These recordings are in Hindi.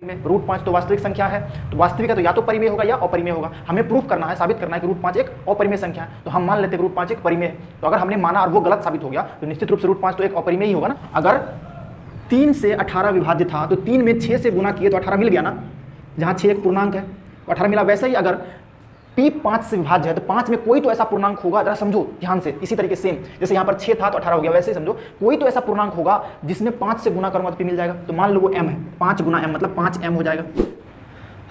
रूट 5 तो वास्तविक संख्या है, तो वास्तविक है तो या तो परिमेय होगा या अपरिमेय होगा। हमें प्रूफ करना है, साबित करना है कि रूट 5 एक अपरिमेय संख्या है, तो हम मान लेते हैं रूट 5 एक परिमेय है। तो अगर हमने माना और वो गलत साबित हो गया तो निश्चित रूप से रूट 5 तो एक अपरिमेय ही होगा ना। अगर 3 से 18 विभाज्य था तो 3 में 6 से गुना किए तो 18 मिल गया ना, जहाँ 6 एक पूर्णांक है तो 18 मिला। वैसे ही अगर P 5 से विभाज्य है तो 5 में कोई तो ऐसा पूर्णांक होगा, जरा समझो ध्यान से, इसी तरीके सेम जैसे यहाँ पर 6 था तो 18 हो गया, वैसे ही समझो कोई तो ऐसा पूर्णांक होगा जिसमें 5 से गुना करूंगा तो P मिल जाएगा। तो मान लो वो m है, 5 गुना m मतलब 5m हो जाएगा।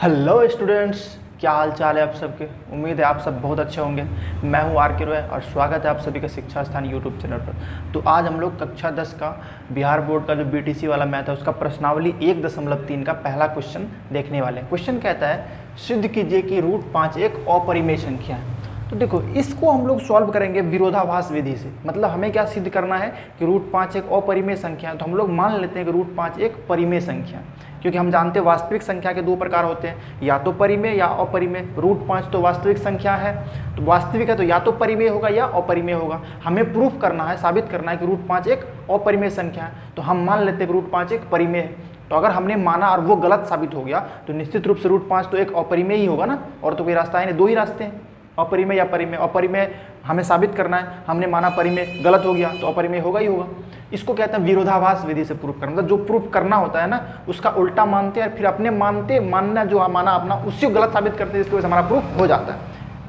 हेलो स्टूडेंट्स, क्या हाल चाल है आप सबके। उम्मीद है आप सब बहुत अच्छे होंगे। मैं हूँ आर के रॉय और स्वागत है आप सभी का शिक्षा स्थान यूट्यूब चैनल पर। तो आज हम लोग कक्षा 10 का बिहार बोर्ड का जो BTC वाला मैथ है उसका प्रश्नावली 1.3 का पहला क्वेश्चन देखने वाले हैं। क्वेश्चन कहता है सिद्ध कीजिए कि रूट 5 एक अपरिमेय संख्या है। तो देखो इसको हम लोग सॉल्व करेंगे विरोधाभास विधि से। मतलब हमें क्या सिद्ध करना है कि रूट 5 एक अपरिमेय संख्या है, तो हम लोग मान लेते हैं कि रूट 5 एक परिमेय संख्या है, क्योंकि हम जानते हैं वास्तविक संख्या के दो प्रकार होते हैं, या तो परिमेय या अपरिमेय। रूट 5 तो वास्तविक संख्या है, तो वास्तविक है तो या तो परिमेय होगा या अपरिमेय होगा। हमें प्रूफ करना है, साबित करना है कि रूट 5 एक अपरिमेय संख्या है, तो हम मान लेते हैं कि रूट 5 एक परिमेय है। तो अगर हमने माना और वो गलत साबित हो गया तो निश्चित रूप से रूट 5 तो एक अपरिमेय ही होगा ना, और तो कोई रास्ता है नहीं, दो ही रास्ते हैं, अपरिमेय या परिमेय। अपरिमेय हमें साबित करना है, हमने माना परिमेय, गलत हो गया तो अपरिमेय होगा ही होगा। इसको कहते हैं विरोधाभास विधि से प्रूफ करना। मतलब जो प्रूफ करना होता है ना उसका उल्टा मानते हैं और फिर अपने मानना जो माना अपना उसी को गलत साबित करते हैं, जिसकी वजह से हमारा प्रूफ हो जाता है।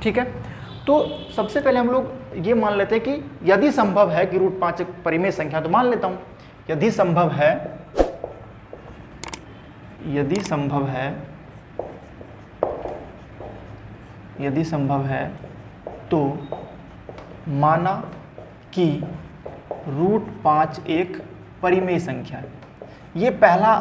ठीक है, तो सबसे पहले हम लोग ये मान लेते हैं कि यदि संभव है कि रूट 5 एक परिमेय संख्या, तो मान लेता हूँ यदि संभव है तो माना कि रूट 5 एक परिमेय संख्या है। ये पहला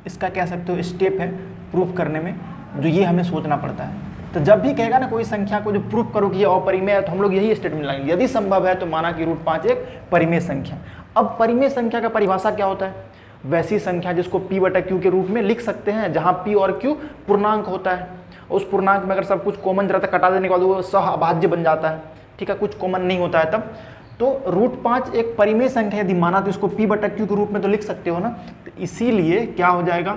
इसका कह सकते हो स्टेप है प्रूफ करने में, जो ये हमें सोचना पड़ता है। तो जब भी कहेगा ना कोई संख्या को जो प्रूफ करो कि ये अपरिमेय है, तो हम लोग यही स्टेटमेंट लगाएंगे, यदि संभव है तो माना कि रूट 5 एक परिमेय संख्या। अब परिमेय संख्या का परिभाषा क्या होता है? वैसी संख्या जिसको P/Q के रूप में लिख सकते हैं, जहाँ P और Q पूर्णांक होता है। उस पूर्णांक में अगर सब कुछ कॉमन रहता है, कटा देने के बाद वो सहअभाज्य बन जाता है। ठीक है, कुछ कॉमन नहीं होता है तब। तो रूट 5 एक परिमेय संख्या यदि माना तो इसको P/Q के रूप में तो लिख सकते हो ना। तो इसीलिए क्या हो जाएगा,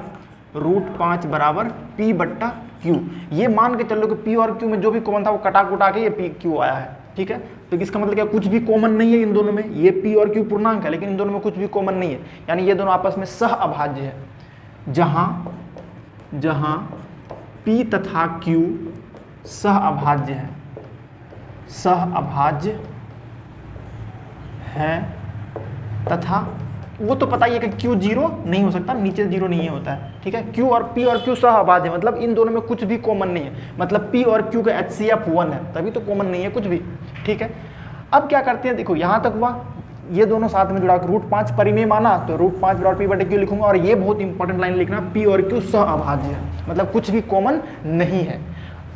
रूट 5 बराबर P/Q। ये मान के चलो कि P और Q में जो भी कॉमन था वो कटा कुटा के ये PQ आया है। ठीक है, तो इसका मतलब क्या, कुछ भी कॉमन नहीं है इन दोनों में। ये P और Q पूर्णांक है लेकिन इन दोनों में कुछ भी कॉमन नहीं है, यानी ये दोनों आपस में सहअभाज्य है। जहां P तथा Q सहअभाज्य है तथा वो तो पता ही है कि Q 0 नहीं हो सकता, नीचे 0 नहीं होता है। ठीक है, Q और Q सहअभाज्य है, मतलब इन दोनों में कुछ भी कॉमन नहीं है। मतलब P और Q का HCF 1 है, तभी तो कॉमन नहीं है कुछ भी। ठीक है, अब क्या करते हैं, देखो यहाँ तक हुआ, ये दोनों साथ में जुड़ा। रूट 5 परिमेय माना तो रूट 5 बराबर P/Q लिखूंगा, और ये बहुत इंपॉर्टेंट लाइन लिखना, P और Q सहअभाज्य है, मतलब कुछ भी कॉमन नहीं है।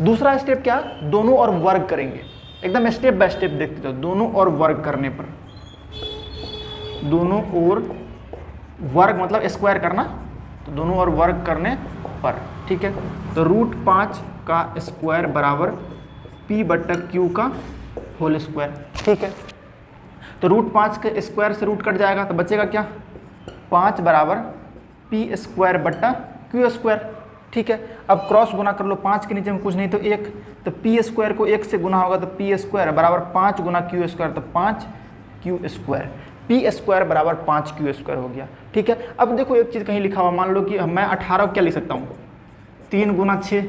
दूसरा स्टेप क्या, दोनों और वर्ग करेंगे। एकदम स्टेप बाय स्टेप देखते जाओ। दोनों और वर्ग करने पर, दोनों और वर्ग मतलब स्क्वायर करना, तो दोनों और वर्ग करने पर, ठीक है, तो रूट 5 का स्क्वायर बराबर P/Q का होल स्क्वायर। ठीक है, तो रूट 5 के स्क्वायर से रूट कट जाएगा तो बचेगा क्या, 5 बराबर P²/Q²। ठीक है, अब क्रॉस गुना कर लो, 5 के नीचे में कुछ नहीं तो 1, तो P² को 1 से गुना होगा तो P² बराबर 5 गुना Q², तो 5Q²। P² बराबर 5Q² हो गया। ठीक है, अब देखो एक चीज़ कहीं लिखा हुआ, मान लो कि मैं 18 क्या लिख सकता हूँ, 3 गुना 6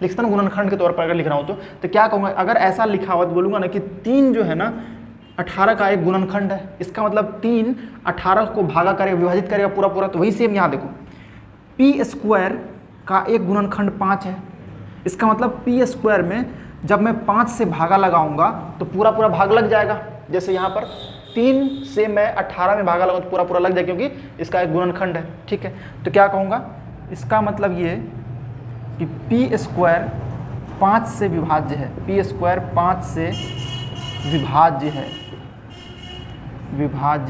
लिख सकता हूँ गुणनखंड के तौर पर अगर लिख रहा हूँ तो क्या कहूँगा, अगर ऐसा लिखा हुआ तो बोलूँगा ना कि 3 जो है ना 18 का एक गुणनखंड है। इसका मतलब 3 18 को भागा करेगा, विभाजित करेगा पूरा पूरा। तो वही सेम यहाँ देखो, P² का एक गुणनखंड 5 है। इसका मतलब P² में जब मैं 5 से भागा लगाऊंगा तो पूरा पूरा भाग लग जाएगा। जैसे यहाँ पर 3 से मैं 18 में भागा लगाऊंगा तो पूरा पूरा लग जाएगा, क्योंकि इसका एक गुणनखंड है। ठीक है, तो क्या कहूँगा, इसका मतलब ये कि P² 5 से विभाज्य है, P² 5 से विभाज्य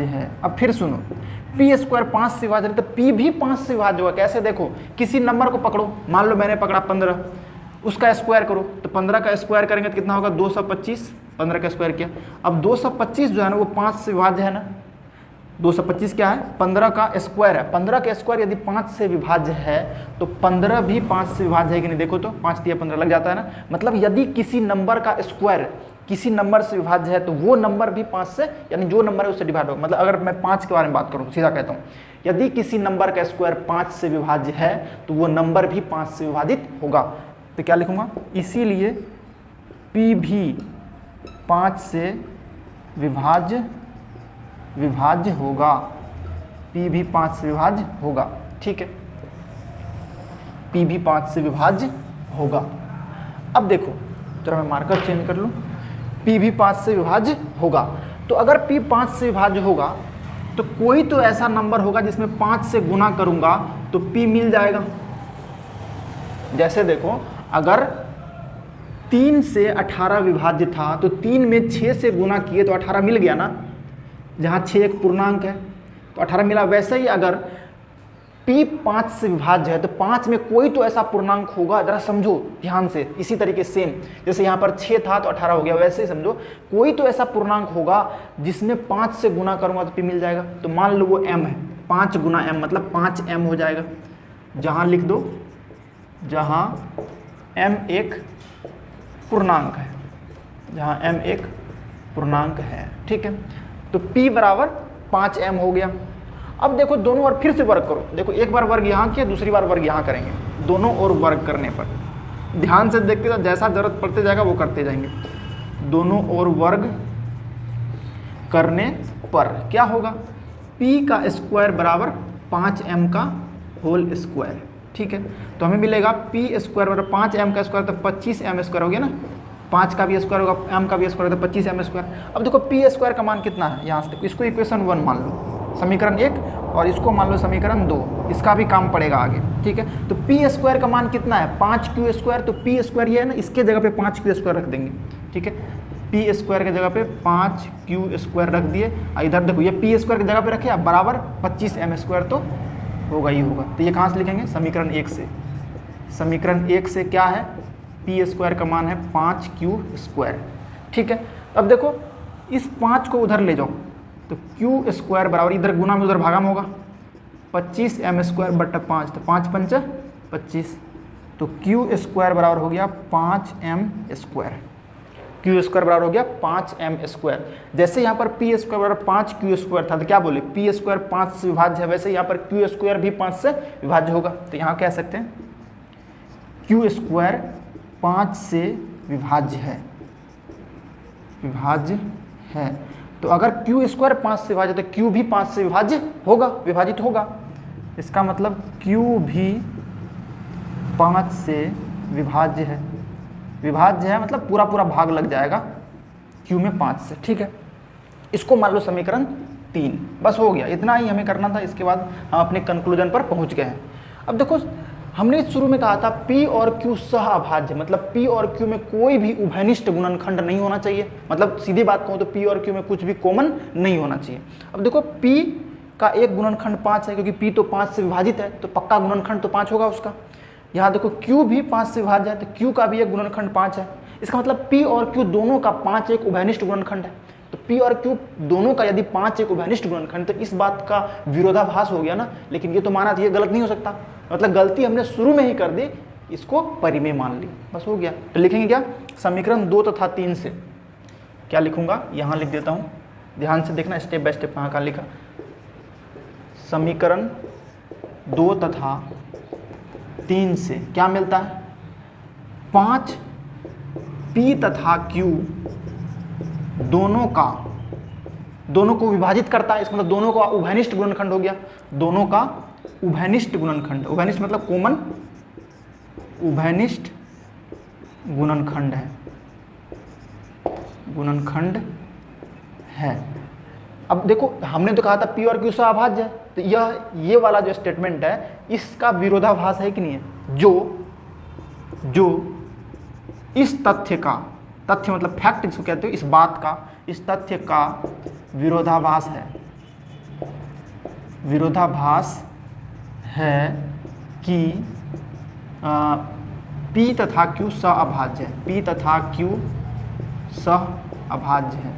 है। अब फिर सुनो, P² 5 से विभाज्य है तो P भी 5 से विभाज्य होगा। कैसे, देखो किसी नंबर को पकड़ो, मान लो मैंने पकड़ा 15, उसका स्क्वायर करो, तो 15 का स्क्वायर करेंगे तो कितना होगा, 225। 15 का स्क्वायर किया, अब 225 जो है ना वो 5 से विभाज्य है ना, 225 क्या है, 15 का स्क्वायर है। 15 का स्क्वायर यदि 5 से विभाज्य है तो 15 भी 5 से विभाज्य है कि नहीं, देखो तो 5 दिया 15 लग जाता है ना। मतलब यदि किसी नंबर का स्क्वायर किसी नंबर से विभाज्य है तो वो नंबर भी 5 से, यानी जो नंबर है उससे डिवाइड होगा। मतलब अगर मैं 5 के बारे में बात करूँ तो सीधा कहता हूँ, यदि किसी नंबर का स्क्वायर 5 से विभाज्य है तो वो नंबर भी 5 से विभाजित होगा। तो क्या लिखूंगा, इसीलिए P भी 5 से विभाज्य होगा। P भी 5 से विभाज्य होगा, ठीक है, P भी 5 से विभाज्य होगा। अब देखो जरा मैं मार्कर चेंज कर लूँ, P भी 5 से विभाज्य होगा। तो अगर P 5 से विभाज्य होगा तो कोई तो ऐसा नंबर होगा जिसमें 5 से गुना करूंगा तो P मिल जाएगा। जैसे देखो अगर 3 से 18 विभाज्य था तो 3 में 6 से गुना किए तो 18 मिल गया ना, जहाँ 6 एक पूर्णांक है तो 18 मिला। वैसे ही अगर P 5 से विभाज्य है तो 5 में कोई तो ऐसा पूर्णांक होगा, जरा समझो ध्यान से। इसी तरीके सेम जैसे यहाँ पर 6 था तो 18 हो गया, वैसे ही समझो कोई तो ऐसा पूर्णांक होगा जिसमें 5 से गुना करूँगा तो P मिल जाएगा। तो मान लो वो M है, 5 गुना M मतलब 5M हो जाएगा। जहाँ लिख दो जहाँ M एक पूर्णांक है, जहाँ M एक पूर्णांक है, ठीक है। तो P बराबर 5M हो गया। अब देखो दोनों ओर फिर से वर्ग करो, देखो एक बार वर्ग यहाँ किया, दूसरी बार वर्ग यहाँ करेंगे। दोनों ओर वर्ग करने पर ध्यान से देखते जाओ, जैसा जरूरत पड़ते जाएगा वो करते जाएंगे। दोनों ओर वर्ग करने पर क्या होगा, P का स्क्वायर बराबर 5M का होल स्क्वायर, ठीक है। तो हमें मिलेगा P स्क्वायर बराबर 5M का स्क्वायर तो 25M स्क्वायर हो गया ना, 5 का भी स्क्वायर होगा, M का भी स्क्वायर होगा तो 25M स्क्वायर। अब देखो P स्क्वायर का मान कितना है, यहाँ से देखो इसको इक्वेशन 1 मान लो, समीकरण 1, और इसको मान लो समीकरण 2, इसका भी काम पड़ेगा आगे, ठीक है। तो P स्क्वायर का मान कितना है, 5Q स्क्वायर। तो P स्क्वायर ये है ना, इसके जगह पे 5Q स्क्वायर रख देंगे, ठीक है। P स्क्वायर के जगह पे 5Q स्क्वायर रख दिए। इधर देखो ये P स्क्वायर की जगह पे रखे बराबर 25M स्क्वायर तो होगा ही होगा। तो ये कहाँ से लिखेंगे, समीकरण 1 से। समीकरण 1 से क्या है, P स्क्वायर का मान है 5Q स्क्वायर, ठीक है। अब देखो इस 5 को उधर ले जाओ तो Q स्क्वायर बराबर, इधर गुना में उधर भागा में होगा, 25M स्क्वायर बटा 5, तो 5 पंचा 25, तो Q स्क्वायर बराबर हो गया 5M स्क्वायर। Q स्क्वायर बराबर हो गया 5M स्क्वायर। जैसे यहाँ पर P स्क्वायर बराबर 5Q स्क्वायर था तो क्या बोले, P स्क्वायर 5 से विभाज्य है, वैसे यहाँ पर Q स्क्वायर भी 5 से विभाज्य होगा। तो यहाँ कह सकते हैं Q स्क्वायर 5 से विभाज्य है। तो अगर Q स्क्वायर 5 से विभाज्य तो Q भी 5 से विभाज्य होगा, विभाजित होगा। इसका मतलब Q भी 5 से विभाज्य है। विभाज्य है मतलब पूरा पूरा भाग लग जाएगा Q में 5 से, ठीक है। इसको मान लो समीकरण 3। बस हो गया, इतना ही हमें करना था। इसके बाद हम अपने कंक्लूजन पर पहुंच गए हैं। अब देखो हमने शुरू में कहा था P और Q सहअभाज्य, मतलब P और Q में कोई भी उभयनिष्ठ गुणनखंड नहीं होना चाहिए। मतलब सीधी बात कहूँ तो P और Q में कुछ भी कॉमन नहीं होना चाहिए। अब देखो P का एक गुणनखंड 5 है, क्योंकि P तो 5 से विभाजित है तो पक्का गुणनखंड तो 5 होगा उसका। यहाँ देखो Q भी 5 से विभाज्य है तो Q का भी एक गुणनखंड 5 है। इसका मतलब P और Q दोनों का 5 एक उभयनिष्ठ गुणनखंड है। तो P और Q दोनों का यदि 5 एक उभयनिष्ठ गुणनखंड, तो इस बात का विरोधाभास हो गया ना। लेकिन ये तो माना था, ये गलत नहीं हो सकता। मतलब गलती हमने शुरू में ही कर दी, इसको परिमेय मान ली, बस हो गया। तो लिखेंगे क्या, समीकरण 2 तथा 3 से क्या लिखूंगा, यहाँ लिख देता हूँ, ध्यान से देखना स्टेप बाय स्टेप कहाँ लिखा। समीकरण 2 तथा 3 से क्या मिलता है, 5 P तथा Q दोनों को विभाजित करता है। इसका मतलब दोनों का उभयनिष्ठ गुणनखंड हो गया। दोनों का उभयनिष्ठ गुणनखंड, उभयनिष्ठ मतलब कॉमन, उभयनिष्ठ गुणनखंड है। अब देखो हमने तो कहा था P और Q सहअभाज्य है, तो ये वाला जो स्टेटमेंट है इसका विरोधाभास है कि नहीं है। जो इस तथ्य का, तथ्य मतलब फैक्ट जिसको कहते हो, इस बात का, इस तथ्य का विरोधाभास है कि P तथा Q सहअभाज्य है। P तथा Q सहअभाज्य है।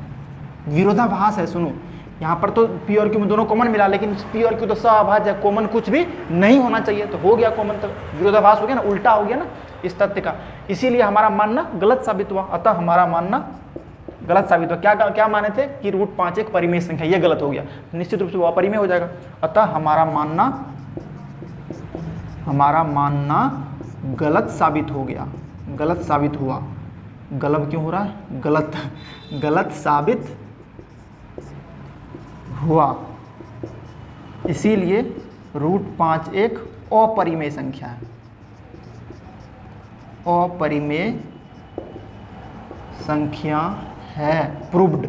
विरोधाभास है, सुनो, यहाँ पर तो पी और क्यू में दोनों कॉमन मिला, लेकिन पी और क्यू तो सभाज्य है, कॉमन कुछ भी नहीं होना चाहिए, तो हो गया कॉमन, तो विरोधाभास हो गया ना, उल्टा हो गया ना इस तथ्य का, इसीलिए हमारा मानना गलत साबित हुआ। अतः हमारा मानना गलत साबित हुआ। क्या क्या माने थे कि √5 एक परिमेय संख्या, ये गलत हो गया, निश्चित रूप से वो अपरिमेय हो जाएगा। अतः हमारा मानना गलत साबित हो गया, गलत साबित हुआ। गलत क्यों हो रहा है? गलत साबित हुआ, इसीलिए √5 एक अपरिमेय संख्या है, अपरिमेय संख्या है, प्रूव्ड।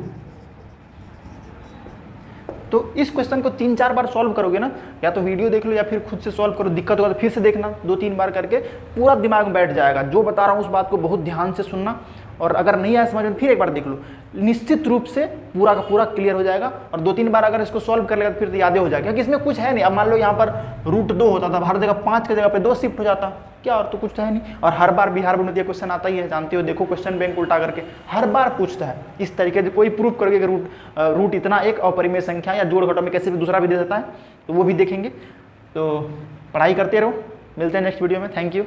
तो इस क्वेश्चन को 3-4 बार सॉल्व करोगे ना, या तो वीडियो देख लो या फिर खुद से सॉल्व करो, दिक्कत होगा तो फिर से देखना 2-3 बार करके, पूरा दिमाग में बैठ जाएगा। जो बता रहा हूँ उस बात को बहुत ध्यान से सुनना, और अगर नहीं आया समझ में फिर एक बार देख लो, निश्चित रूप से पूरा का पूरा क्लियर हो जाएगा। और 2-3 बार अगर इसको सॉल्व कर लेगा तो फिर तो यादें हो जाएगा, क्योंकि इसमें कुछ है नहीं। अब मान लो यहाँ पर √2 होता था, हर जगह 5 की जगह पे 2 शिफ्ट हो जाता, क्या और तो कुछ है नहीं। और हर बार बिहार बोर्ड में क्वेश्चन आता ही है, जानते हो, देखो क्वेश्चन बैंक उल्टा करके हर बार पूछता है इस तरीके से। कोई प्रूफ करोगे कि रूट इतना एक अपरिमेय संख्या, या जोड़ घटाव में कैसे भी दूसरा भी दे देता है, तो वो भी देखेंगे। तो पढ़ाई करते रहो, मिलते हैं नेक्स्ट वीडियो में। Thank you.